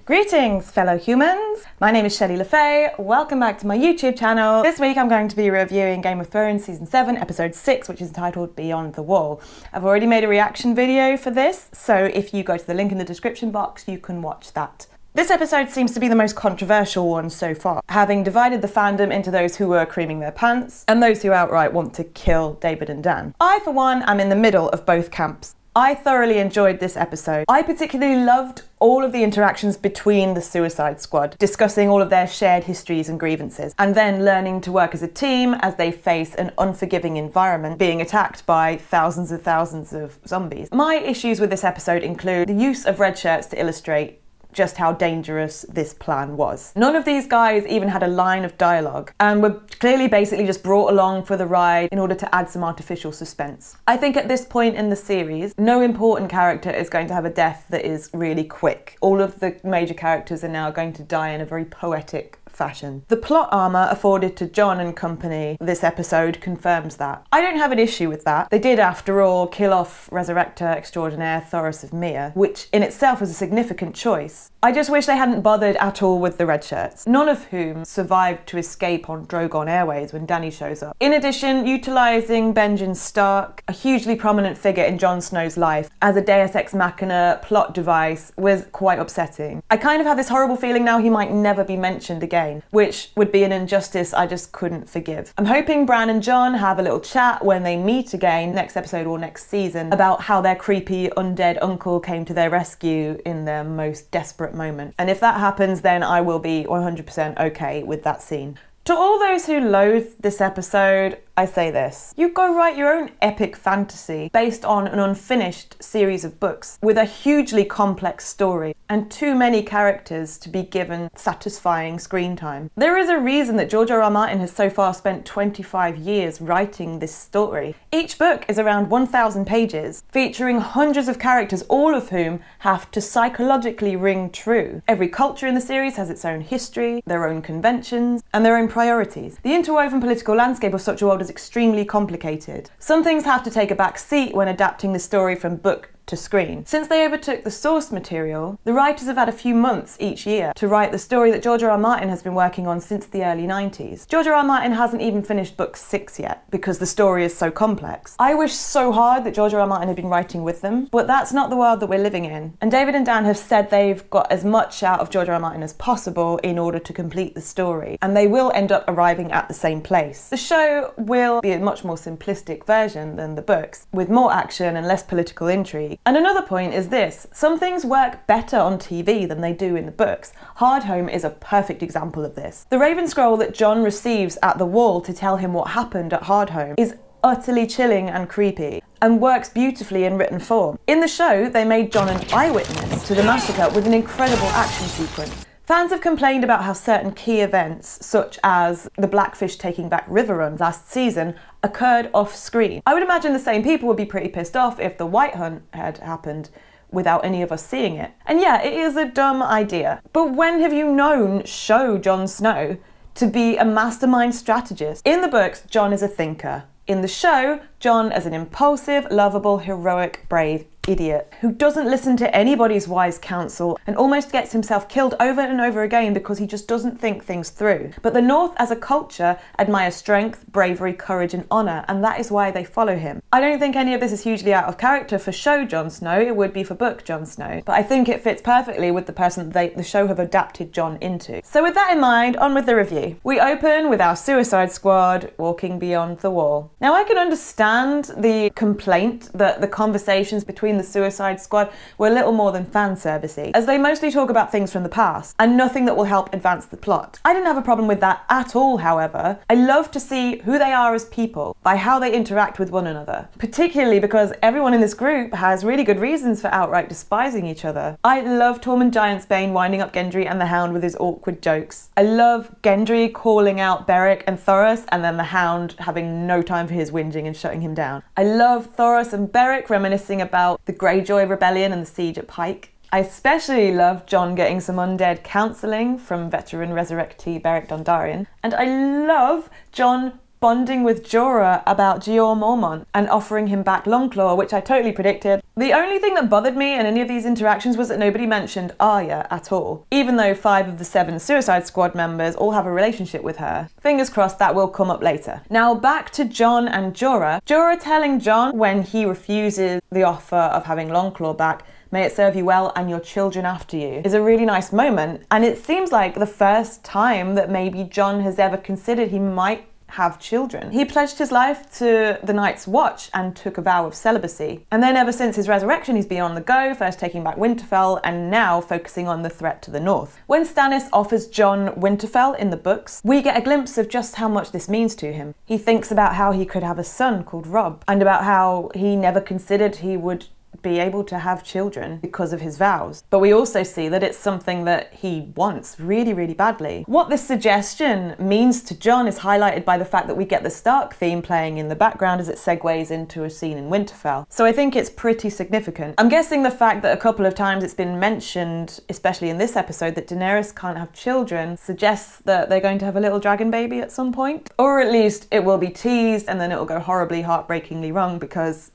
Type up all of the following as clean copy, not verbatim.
Greetings, fellow humans! My name is Shelley LaFay. Welcome back to my YouTube channel. This week I'm going to be reviewing Game of Thrones Season 7, Episode 6, which is entitled Beyond the Wall. I've already made a reaction video for this, so if you go to the link in the description box, you can watch that. This episode seems to be the most controversial one so far, having divided the fandom into those who were creaming their pants and those who outright want to kill David and Dan. I, for one, am in the middle of both camps. I thoroughly enjoyed this episode. I particularly loved all of the interactions between the Suicide Squad, discussing all of their shared histories and grievances, and then learning to work as a team as they face an unforgiving environment, being attacked by thousands of zombies. My issues with this episode include the use of red shirts to illustrate just how dangerous this plan was. None of these guys even had a line of dialogue and were clearly basically just brought along for the ride in order to add some artificial suspense. I think at this point in the series, no important character is going to have a death that is really quick. All of the major characters are now going to die in a very poetic fashion. The plot armor afforded to Jon and company this episode confirms that. I don't have an issue with that. They did, after all, kill off Resurrector Extraordinaire Thoros of Myr, which in itself was a significant choice. I just wish they hadn't bothered at all with the red shirts, none of whom survived to escape on Drogon Airways when Dany shows up. In addition, utilising Benjen Stark, a hugely prominent figure in Jon Snow's life, as a Deus Ex Machina plot device was quite upsetting. I kind of have this horrible feeling now he might never be mentioned again, which would be an injustice I just couldn't forgive. I'm hoping Bran and Jon have a little chat when they meet again next episode or next season about how their creepy undead uncle came to their rescue in their most desperate moment. And if that happens, then I will be 100% okay with that scene. To all those who loathe this episode, I say this. You go write your own epic fantasy based on an unfinished series of books with a hugely complex story and too many characters to be given satisfying screen time. There is a reason that George R.R. Martin has so far spent 25 years writing this story. Each book is around 1,000 pages, featuring hundreds of characters, all of whom have to psychologically ring true. Every culture in the series has its own history, their own conventions, and their own priorities. The interwoven political landscape of such a world is extremely complicated. Some things have to take a back seat when adapting the story from book to screen. Since they overtook the source material, the writers have had a few months each year to write the story that George R.R. Martin has been working on since the early 90s. George R.R. Martin hasn't even finished book 6 yet because the story is so complex. I wish so hard that George R.R. Martin had been writing with them, but that's not the world that we're living in. And David and Dan have said they've got as much out of George R.R. Martin as possible in order to complete the story, and they will end up arriving at the same place. The show will be a much more simplistic version than the books, with more action and less political intrigue. And another point is this: some things work better on TV than they do in the books. Hardhome is a perfect example of this. The Raven Scroll that Jon receives at the Wall to tell him what happened at Hardhome is utterly chilling and creepy, and works beautifully in written form. In the show, they made Jon an eyewitness to the massacre with an incredible action sequence. Fans have complained about how certain key events, such as the Blackfish taking back Riverrun last season, occurred off-screen. I would imagine the same people would be pretty pissed off if the White Hunt had happened without any of us seeing it. And yeah, it is a dumb idea. But when have you known Jon Snow to be a mastermind strategist? In the books, Jon is a thinker. In the show, Jon is an impulsive, lovable, heroic, brave idiot who doesn't listen to anybody's wise counsel and almost gets himself killed over and over again because he just doesn't think things through. But the North as a culture admire strength, bravery, courage and honour, and that is why they follow him. I don't think any of this is hugely out of character for show Jon Snow. It would be for book Jon Snow, but I think it fits perfectly with the person the show have adapted Jon into. So with that in mind, on with the review. We open with our Suicide Squad walking beyond the wall. Now I can understand the complaint that the conversations between the Suicide Squad were little more than fan servicey, as they mostly talk about things from the past and nothing that will help advance the plot. I didn't have a problem with that at all, however. I love to see who they are as people by how they interact with one another, particularly because everyone in this group has really good reasons for outright despising each other. I love Tormund Giantsbane winding up Gendry and the Hound with his awkward jokes. I love Gendry calling out Beric and Thoros and then the Hound having no time for his whinging and shutting him down. I love Thoros and Beric reminiscing about the Greyjoy Rebellion and the siege at Pike. I especially love Jon getting some undead counselling from veteran resurrectee Beric Dondarrion. And I love Jon bonding with Jorah about Jeor Mormont and offering him back Longclaw, which I totally predicted. The only thing that bothered me in any of these interactions was that nobody mentioned Arya at all, even though 5 of the 7 Suicide Squad members all have a relationship with her. Fingers crossed that will come up later. Now back to Jon and Jorah. Jorah telling Jon when he refuses the offer of having Longclaw back, "May it serve you well and your children after you," is a really nice moment, and it seems like the first time that maybe Jon has ever considered he might have children. He pledged his life to the Night's Watch and took a vow of celibacy. And then ever since his resurrection, he's been on the go, first taking back Winterfell and now focusing on the threat to the north. When Stannis offers Jon Winterfell in the books, we get a glimpse of just how much this means to him. He thinks about how he could have a son called Robb, and about how he never considered he would be able to have children because of his vows. But we also see that it's something that he wants really, really badly. What this suggestion means to Jon is highlighted by the fact that we get the Stark theme playing in the background as it segues into a scene in Winterfell. So I think it's pretty significant. I'm guessing the fact that a couple of times it's been mentioned, especially in this episode, that Daenerys can't have children suggests that they're going to have a little dragon baby at some point. Or at least it will be teased and then it will go horribly, heartbreakingly wrong because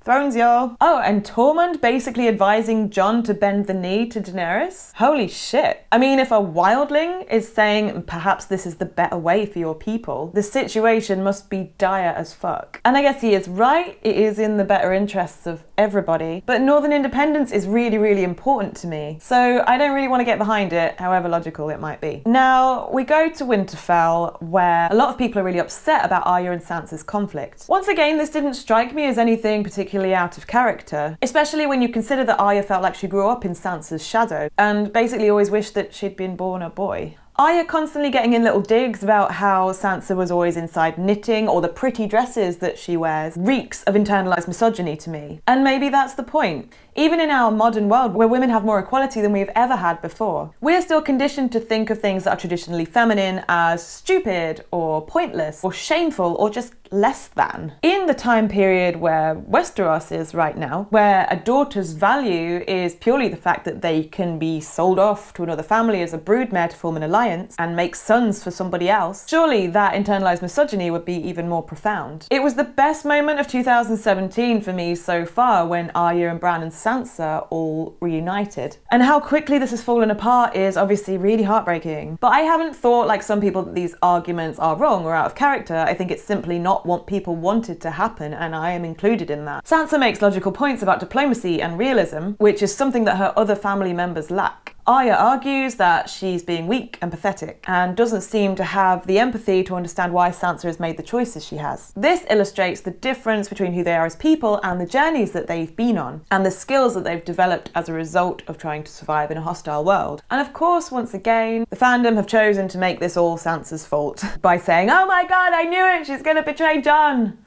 thrones, y'all. Oh, and Tormund basically advising Jon to bend the knee to Daenerys? Holy shit. I mean, if a wildling is saying perhaps this is the better way for your people, the situation must be dire as fuck. And I guess he is right, it is in the better interests of everybody, but Northern independence is really, really important to me. So I don't really want to get behind it, however logical it might be. Now, we go to Winterfell, where a lot of people are really upset about Arya and Sansa's conflict. Once again, this didn't strike me as anything particularly out of character, especially when you consider that Arya felt like she grew up in Sansa's shadow and basically always wished that she'd been born a boy. Arya constantly getting in little digs about how Sansa was always inside knitting, or the pretty dresses that she wears reeks of internalised misogyny to me. And maybe that's the point. Even in our modern world, where women have more equality than we've ever had before, we're still conditioned to think of things that are traditionally feminine as stupid, or pointless, or shameful, or just less than. In the time period where Westeros is right now, where a daughter's value is purely the fact that they can be sold off to another family as a broodmare to form an alliance and make sons for somebody else, surely that internalised misogyny would be even more profound. It was the best moment of 2017 for me so far when Arya and Bran and Sansa all reunited. And how quickly this has fallen apart is obviously really heartbreaking. But I haven't thought, like some people, that these arguments are wrong or out of character. I think it's simply not what people wanted to happen, and I am included in that. Sansa makes logical points about diplomacy and realism, which is something that her other family members lack. Arya argues that she's being weak and pathetic and doesn't seem to have the empathy to understand why Sansa has made the choices she has. This illustrates the difference between who they are as people and the journeys that they've been on and the skills that they've developed as a result of trying to survive in a hostile world. And of course, once again, the fandom have chosen to make this all Sansa's fault by saying, "Oh my god, I knew it, she's gonna betray Jon."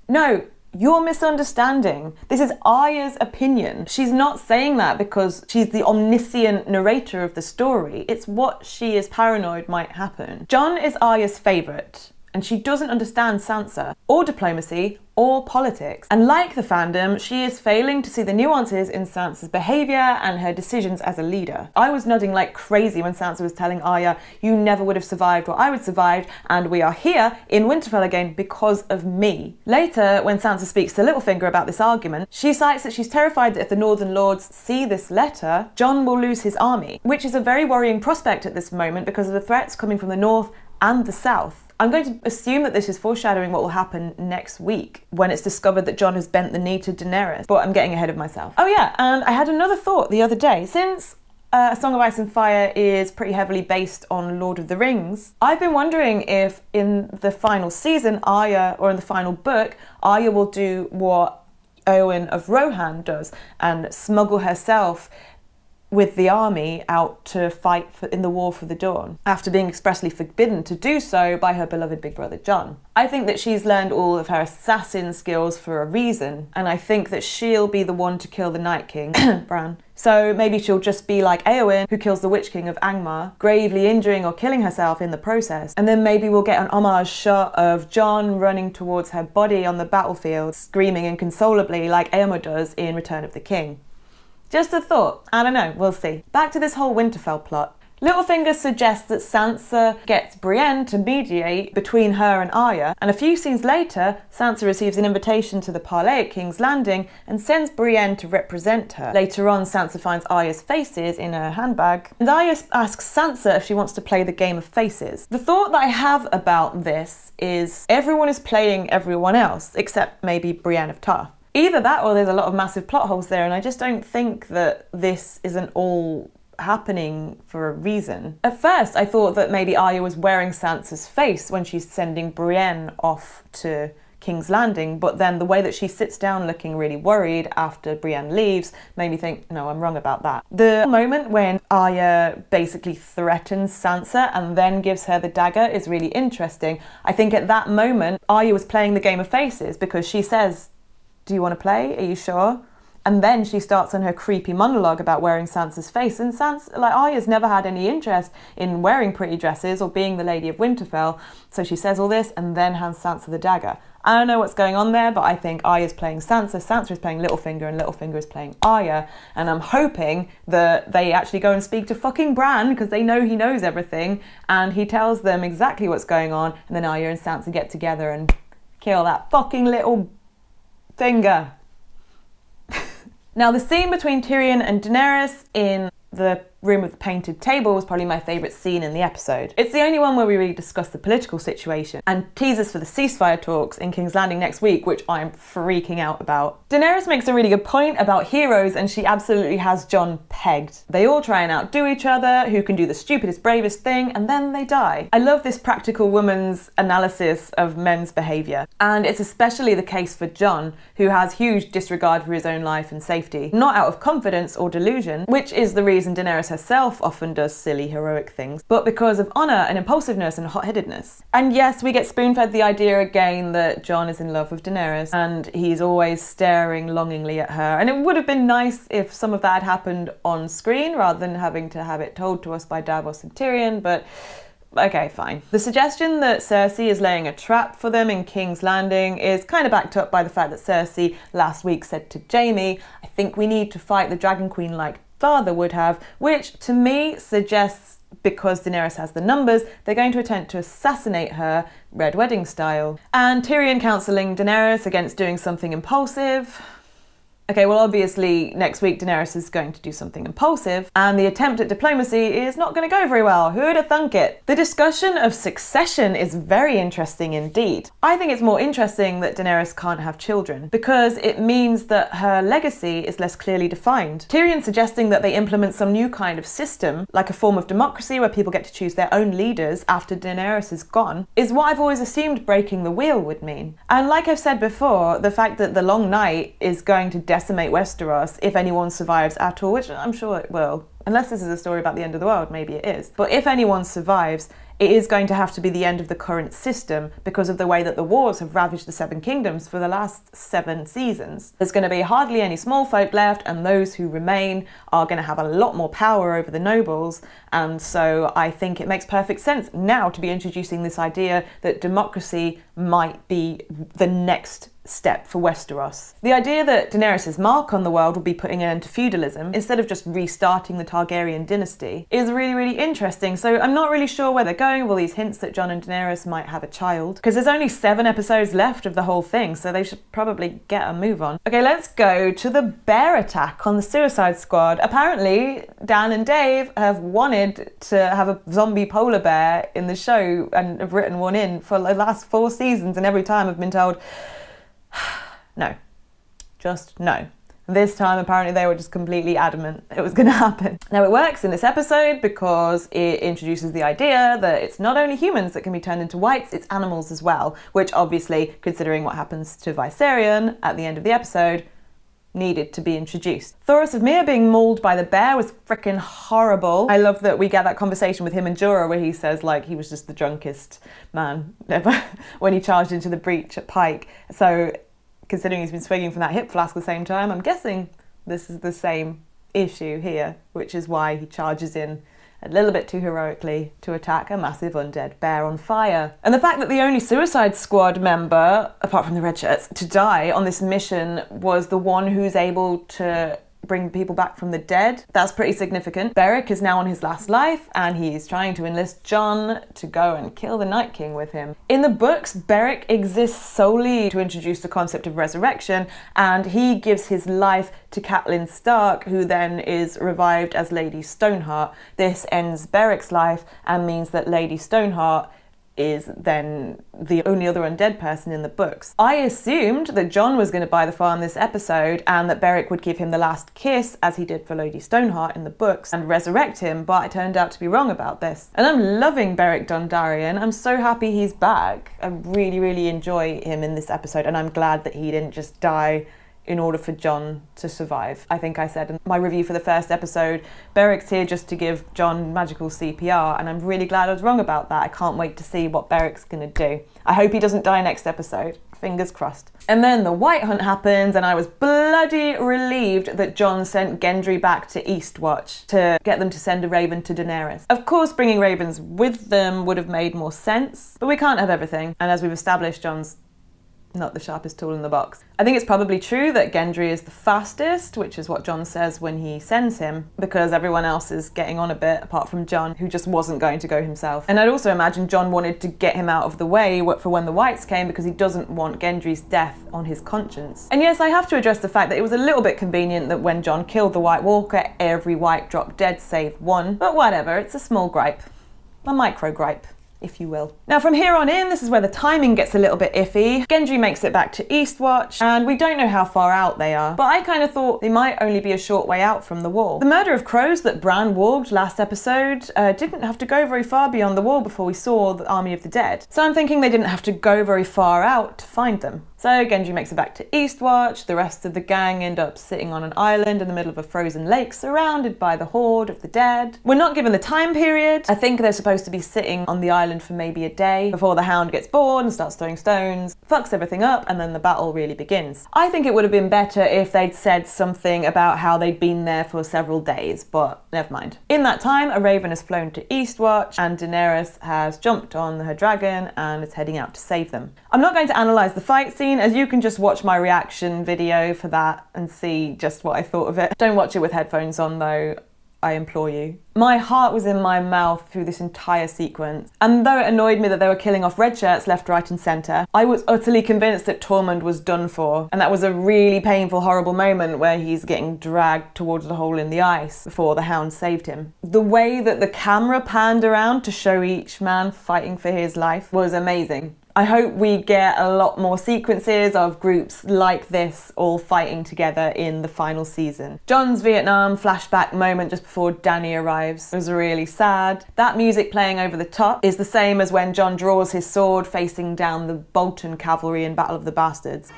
No. You're misunderstanding. This is Arya's opinion. She's not saying that because she's the omniscient narrator of the story. It's what she is paranoid might happen. Jon is Arya's favourite, and she doesn't understand Sansa, or diplomacy, or politics. And like the fandom, she is failing to see the nuances in Sansa's behaviour and her decisions as a leader. I was nodding like crazy when Sansa was telling Arya, "You never would have survived what I would survive, and we are here in Winterfell again because of me." Later, when Sansa speaks to Littlefinger about this argument, she cites that she's terrified that if the Northern Lords see this letter, Jon will lose his army, which is a very worrying prospect at this moment because of the threats coming from the north and the south. I'm going to assume that this is foreshadowing what will happen next week when it's discovered that Jon has bent the knee to Daenerys, but I'm getting ahead of myself. Oh yeah, and I had another thought the other day. Since A Song of Ice and Fire is pretty heavily based on Lord of the Rings, I've been wondering if in the final season, Arya, or in the final book, Arya will do what Eowyn of Rohan does and smuggle herself with the army out to fight in the War for the Dawn, after being expressly forbidden to do so by her beloved big brother Jon. I think that she's learned all of her assassin skills for a reason, and I think that she'll be the one to kill the Night King, Bran. So maybe she'll just be like Eowyn, who kills the Witch King of Angmar, gravely injuring or killing herself in the process. And then maybe we'll get an homage shot of Jon running towards her body on the battlefield, screaming inconsolably like Eomer does in Return of the King. Just a thought. I don't know, we'll see. Back to this whole Winterfell plot. Littlefinger suggests that Sansa gets Brienne to mediate between her and Arya, and a few scenes later, Sansa receives an invitation to the parley at King's Landing and sends Brienne to represent her. Later on, Sansa finds Arya's faces in her handbag, and Arya asks Sansa if she wants to play the game of faces. The thought that I have about this is everyone is playing everyone else, except maybe Brienne of Tarth. Either that or there's a lot of massive plot holes there, and I just don't think that this isn't all happening for a reason. At first, I thought that maybe Arya was wearing Sansa's face when she's sending Brienne off to King's Landing, but then the way that she sits down looking really worried after Brienne leaves made me think, no, I'm wrong about that. The moment when Arya basically threatens Sansa and then gives her the dagger is really interesting. I think at that moment, Arya was playing the game of faces because she says, do you want to play? Are you sure? And then she starts on her creepy monologue about wearing Sansa's face. And Sansa, like, Arya's never had any interest in wearing pretty dresses or being the Lady of Winterfell. So she says all this and then hands Sansa the dagger. I don't know what's going on there, but I think Arya's playing Sansa, Sansa is playing Littlefinger, and Littlefinger is playing Arya. And I'm hoping that they actually go and speak to fucking Bran, because they know he knows everything, and he tells them exactly what's going on, and then Arya and Sansa get together and kill that fucking little finger. Now, the scene between Tyrion and Daenerys in the room with the painted table was probably my favourite scene in the episode. It's the only one where we really discuss the political situation and teasers for the ceasefire talks in King's Landing next week, which I'm freaking out about. Daenerys makes a really good point about heroes, and she absolutely has Jon pegged. They all try and outdo each other, who can do the stupidest, bravest thing, and then they die. I love this practical woman's analysis of men's behaviour, and it's especially the case for Jon, who has huge disregard for his own life and safety, not out of confidence or delusion, which is the reason Daenerys herself often does silly heroic things, but because of honour and impulsiveness and hot-headedness. And yes, we get spoon-fed the idea again that Jon is in love with Daenerys and he's always staring longingly at her, and it would have been nice if some of that had happened on screen rather than having to have it told to us by Davos and Tyrion, but okay, fine. The suggestion that Cersei is laying a trap for them in King's Landing is kind of backed up by the fact that Cersei last week said to Jaime, I think we need to fight the Dragon Queen like father would have, which to me suggests because Daenerys has the numbers, they're going to attempt to assassinate her Red Wedding style. And Tyrion counselling Daenerys against doing something impulsive. Okay, well obviously next week Daenerys is going to do something impulsive and the attempt at diplomacy is not going to go very well. Who'd have thunk it? The discussion of succession is very interesting indeed. I think it's more interesting that Daenerys can't have children because it means that her legacy is less clearly defined. Tyrion suggesting that they implement some new kind of system, like a form of democracy where people get to choose their own leaders after Daenerys is gone, is what I've always assumed breaking the wheel would mean. And like I've said before, the fact that the Long Night is going to decimate Westeros if anyone survives at all, which I'm sure it will. Unless this is a story about the end of the world, maybe it is. But if anyone survives, it is going to have to be the end of the current system because of the way that the wars have ravaged the Seven Kingdoms for the last 7 seasons. There's going to be hardly any small folk left, and those who remain are going to have a lot more power over the nobles, and so I think it makes perfect sense now to be introducing this idea that democracy might be the next step for Westeros. The idea that Daenerys' mark on the world will be putting an end to feudalism instead of just restarting the Targaryen dynasty is really, really interesting. So I'm not really sure where they're going with all these hints that Jon and Daenerys might have a child, because there's only 7 episodes left of the whole thing, so they should probably get a move on. Okay, let's go to the bear attack on the Suicide Squad. Apparently, Dan and Dave have wanted to have a zombie polar bear in the show and have written one in for the last 4 seasons, and every time I've been told, no, just no. This time, apparently, they were just completely adamant it was going to happen. Now, it works in this episode because it introduces the idea that it's not only humans that can be turned into whites, it's animals as well, which obviously, considering what happens to Viserion at the end of the episode, needed to be introduced. Thoros of Myr being mauled by the bear was freaking horrible. I love that we get that conversation with him and Jorah where he says, like, he was just the drunkest man ever when he charged into the breach at Pike. So, considering he's been swinging from that hip flask at the same time, I'm guessing this is the same issue here, which is why he charges in a little bit too heroically to attack a massive undead bear on fire. And the fact that the only Suicide Squad member, apart from the red shirts, to die on this mission was the one who's able to bring people back from the dead. That's pretty significant. Beric is now on his last life and he's trying to enlist Jon to go and kill the Night King with him. In the books, Beric exists solely to introduce the concept of resurrection, and he gives his life to Catelyn Stark, who then is revived as Lady Stoneheart. This ends Beric's life and means that Lady Stoneheart is then the only other undead person in the books. I assumed that Jon was going to buy the farm this episode and that Beric would give him the last kiss, as he did for Lady Stoneheart in the books, and resurrect him, but I turned out to be wrong about this. And I'm loving Beric Dondarrion. I'm so happy he's back. I really, really enjoy him in this episode, and I'm glad that he didn't just die in order for Jon to survive. I think I said in my review for the first episode, Beric's here just to give Jon magical CPR, and I'm really glad I was wrong about that. I can't wait to see what Beric's gonna do. I hope he doesn't die next episode. Fingers crossed. And then the White Hunt happens, and I was bloody relieved that Jon sent Gendry back to Eastwatch to get them to send a raven to Daenerys. Of course, bringing ravens with them would have made more sense, but we can't have everything. And as we've established, Jon's not the sharpest tool in the box. I think it's probably true that Gendry is the fastest, which is what Jon says when he sends him, because everyone else is getting on a bit, apart from Jon, who just wasn't going to go himself. And I'd also imagine Jon wanted to get him out of the way for when the Whites came, because he doesn't want Gendry's death on his conscience. And yes, I have to address the fact that it was a little bit convenient that when Jon killed the White Walker, every White dropped dead save one. But whatever, it's a small gripe. A micro gripe, if you will. Now from here on in, this is where the timing gets a little bit iffy. Gendry makes it back to Eastwatch, and we don't know how far out they are, but I kind of thought they might only be a short way out from the wall. The murder of crows that Bran warged last episode didn't have to go very far beyond the wall before we saw the army of the dead. So I'm thinking they didn't have to go very far out to find them. So Gendry makes it back to Eastwatch. The rest of the gang end up sitting on an island in the middle of a frozen lake, surrounded by the horde of the dead. We're not given the time period. I think they're supposed to be sitting on the island for maybe a day before the Hound gets bored and starts throwing stones, fucks everything up, and then the battle really begins. I think it would have been better if they'd said something about how they'd been there for several days, but never mind. In that time, a raven has flown to Eastwatch, and Daenerys has jumped on her dragon and is heading out to save them. I'm not going to analyse the fight scene, as you can just watch my reaction video for that and see just what I thought of it. Don't watch it with headphones on though, I implore you. My heart was in my mouth through this entire sequence, and though it annoyed me that they were killing off red shirts left, right and centre, I was utterly convinced that Tormund was done for, and that was a really painful, horrible moment where he's getting dragged towards the hole in the ice before the Hound saved him. The way that the camera panned around to show each man fighting for his life was amazing. I hope we get a lot more sequences of groups like this all fighting together in the final season. Jon's Vietnam flashback moment just before Dany arrives was really sad. That music playing over the top is the same as when Jon draws his sword facing down the Bolton cavalry in Battle of the Bastards.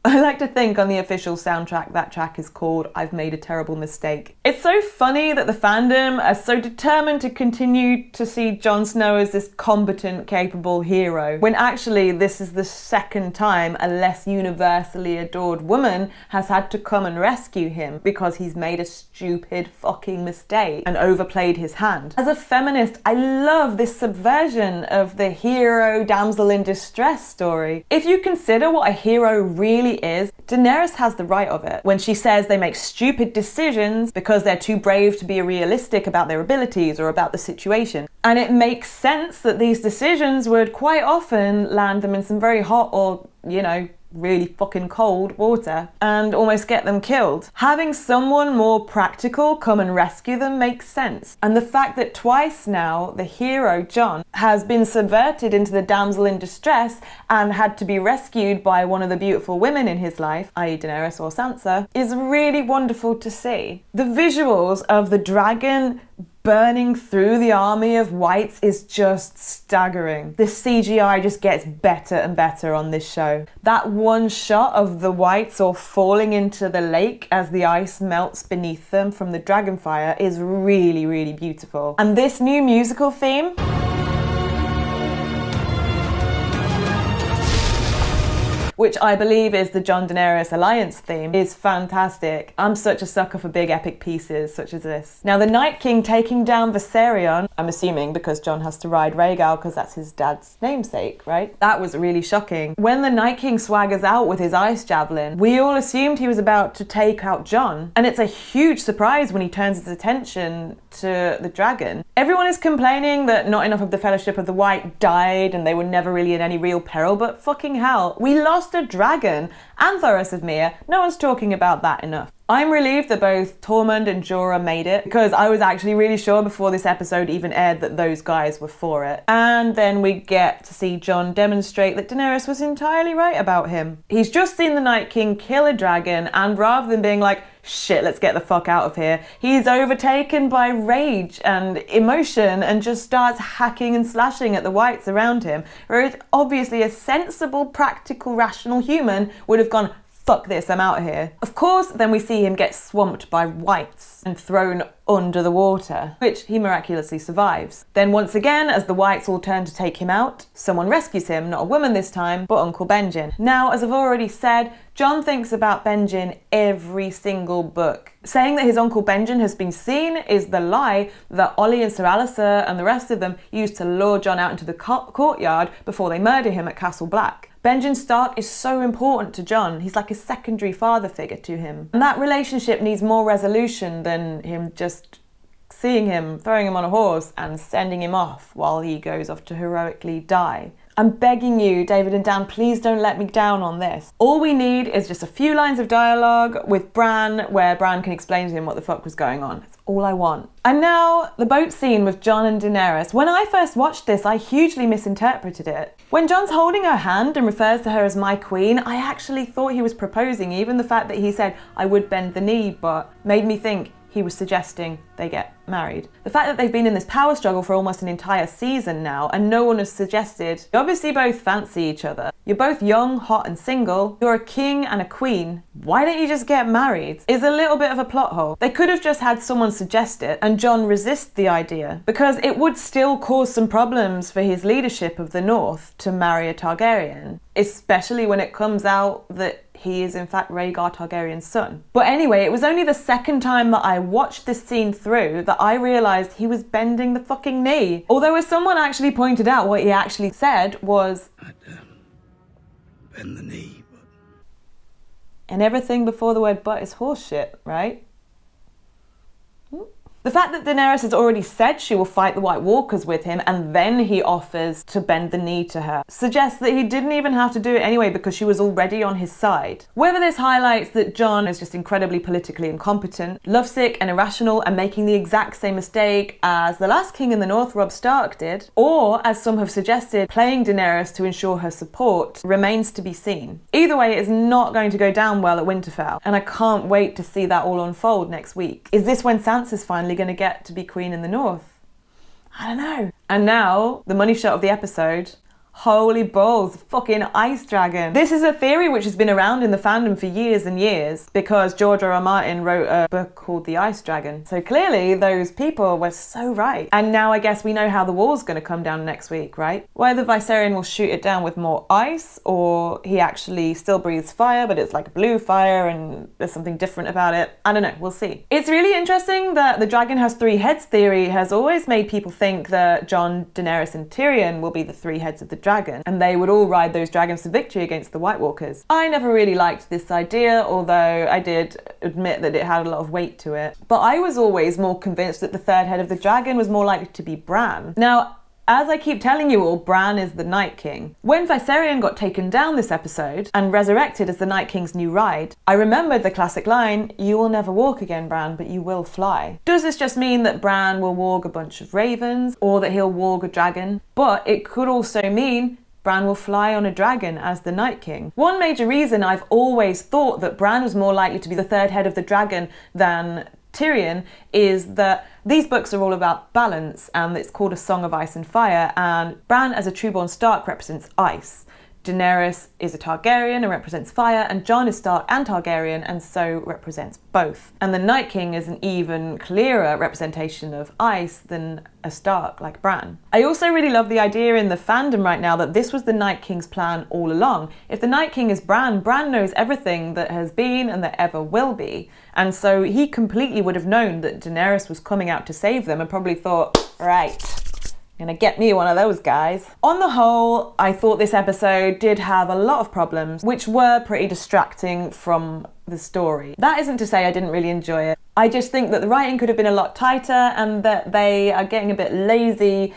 I like to think on the official soundtrack that track is called I've Made a Terrible Mistake. It's so funny that the fandom are so determined to continue to see Jon Snow as this competent, capable hero, when actually this is the second time a less universally adored woman has had to come and rescue him because he's made a stupid fucking mistake and overplayed his hand. As a feminist, I love this subversion of the hero damsel in distress story. If you consider what a hero really is, Daenerys has the right of it when she says they make stupid decisions because they're too brave to be realistic about their abilities or about the situation. And it makes sense that these decisions would quite often land them in some very hot or, you know, really fucking cold water and almost get them killed. Having someone more practical come and rescue them makes sense. And the fact that twice now the hero, Jon, has been subverted into the damsel in distress and had to be rescued by one of the beautiful women in his life, i.e. Daenerys or Sansa, is really wonderful to see. The visuals of the dragon burning through the army of whites is just staggering. The CGI just gets better and better on this show. That one shot of the whites all falling into the lake as the ice melts beneath them from the dragonfire is really, really beautiful. And this new musical theme, which I believe is the Jon Daenerys alliance theme, is fantastic. I'm such a sucker for big epic pieces such as this. Now the Night King taking down Viserion, I'm assuming because Jon has to ride Rhaegal because that's his dad's namesake, right? That was really shocking. When the Night King swaggers out with his ice javelin, we all assumed he was about to take out Jon, and it's a huge surprise when he turns his attention to the dragon. Everyone is complaining that not enough of the Fellowship of the White died and they were never really in any real peril, but fucking hell, we lost a dragon and Thoros of Myr. No one's talking about that enough. I'm relieved that both Tormund and Jorah made it, because I was actually really sure before this episode even aired that those guys were for it. And then we get to see Jon demonstrate that Daenerys was entirely right about him. He's just seen the Night King kill a dragon, and rather than being like, shit, let's get the fuck out of here, he's overtaken by rage and emotion and just starts hacking and slashing at the whites around him, whereas obviously a sensible, practical, rational human would have gone, fuck this, I'm out of here. Of course, then we see him get swamped by whites and thrown under the water, which he miraculously survives. Then once again, as the whites all turn to take him out, someone rescues him, not a woman this time, but Uncle Benjen. Now, as I've already said, Jon thinks about Benjen every single book. Saying that his Uncle Benjen has been seen is the lie that Ollie and Sir Alistair and the rest of them used to lure Jon out into the courtyard before they murder him at Castle Black. Benjen Stark is so important to Jon. He's like a secondary father figure to him. And that relationship needs more resolution than him just seeing him, throwing him on a horse and sending him off while he goes off to heroically die. I'm begging you, David and Dan, please don't let me down on this. All we need is just a few lines of dialogue with Bran where Bran can explain to him what the fuck was going on. That's all I want. And now, the boat scene with Jon and Daenerys. When I first watched this, I hugely misinterpreted it. When Jon's holding her hand and refers to her as my queen, I actually thought he was proposing. Even the fact that he said, I would bend the knee, but made me think he was suggesting they get married. The fact that they've been in this power struggle for almost an entire season now and no one has suggested, you obviously both fancy each other. You're both young, hot and single. You're a king and a queen. Why don't you just get married? Is a little bit of a plot hole. They could have just had someone suggest it and Jon resist the idea, because it would still cause some problems for his leadership of the North to marry a Targaryen, especially when it comes out that he is in fact Rhaegar Targaryen's son. But anyway, it was only the second time that I watched this scene through that I realised he was bending the fucking knee. Although as someone actually pointed out, what he actually said was, I'd bend the knee, but... And everything before the word but is horseshit, right? The fact that Daenerys has already said she will fight the White Walkers with him and then he offers to bend the knee to her suggests that he didn't even have to do it anyway because she was already on his side. Whether this highlights that Jon is just incredibly politically incompetent, lovesick and irrational and making the exact same mistake as the last king in the North, Robb Stark, did, or as some have suggested, playing Daenerys to ensure her support, remains to be seen. Either way, it is not going to go down well at Winterfell, and I can't wait to see that all unfold next week. Is this when Sansa's finally going to get to be queen in the North? I don't know. And now, the money shot of the episode. Holy balls, fucking ice dragon. This is a theory which has been around in the fandom for years and years because George R.R. Martin wrote a book called The Ice Dragon. So clearly those people were so right. And now I guess we know how the wall's going to come down next week, right? Whether Viserion will shoot it down with more ice or he actually still breathes fire, but it's like blue fire and there's something different about it. I don't know, we'll see. It's really interesting that the dragon has three heads theory has always made people think that Jon, Daenerys and Tyrion will be the three heads of the dragon, and they would all ride those dragons to victory against the White Walkers. I never really liked this idea, although I did admit that it had a lot of weight to it. But I was always more convinced that the third head of the dragon was more likely to be Bran. Now, as I keep telling you all, Bran is the Night King. When Viserion got taken down this episode and resurrected as the Night King's new ride, I remembered the classic line, "You will never walk again, Bran, but you will fly." Does this just mean that Bran will warg a bunch of ravens or that he'll warg a dragon? But it could also mean Bran will fly on a dragon as the Night King. One major reason I've always thought that Bran was more likely to be the third head of the dragon than Tyrion is that these books are all about balance, and it's called A Song of Ice and Fire, and Bran as a trueborn Stark represents ice. Daenerys is a Targaryen and represents fire, and Jon is Stark and Targaryen and so represents both. And the Night King is an even clearer representation of ice than a Stark like Bran. I also really love the idea in the fandom right now that this was the Night King's plan all along. If the Night King is Bran, Bran knows everything that has been and that ever will be. And so he completely would have known that Daenerys was coming out to save them and probably thought, right, gonna get me one of those guys. On the whole, I thought this episode did have a lot of problems, which were pretty distracting from the story. That isn't to say I didn't really enjoy it. I just think that the writing could have been a lot tighter and that they are getting a bit lazy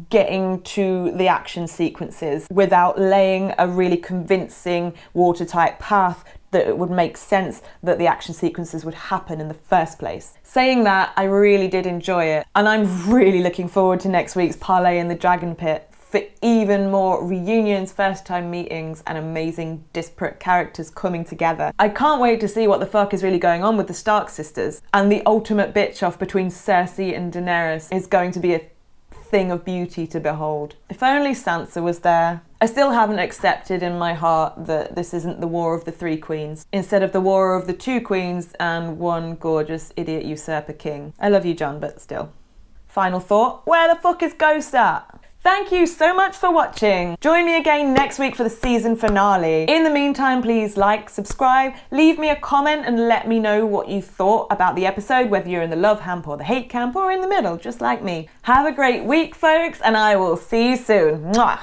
getting to the action sequences without laying a really convincing watertight path that it would make sense that the action sequences would happen in the first place. Saying that, I really did enjoy it, and I'm really looking forward to next week's Parlay in the Dragon Pit for even more reunions, first time meetings, and amazing disparate characters coming together. I can't wait to see what the fuck is really going on with the Stark sisters, and the ultimate bitch off between Cersei and Daenerys is going to be a thing of beauty to behold. If only Sansa was there. I still haven't accepted in my heart that this isn't the War of the Three Queens, instead of the War of the Two Queens and one gorgeous idiot usurper king. I love you, Jon, but still. Final thought, where the fuck is Ghost at? Thank you so much for watching. Join me again next week for the season finale. In the meantime, please like, subscribe, leave me a comment and let me know what you thought about the episode, whether you're in the love camp or the hate camp or in the middle, just like me. Have a great week, folks, and I will see you soon. Mwah!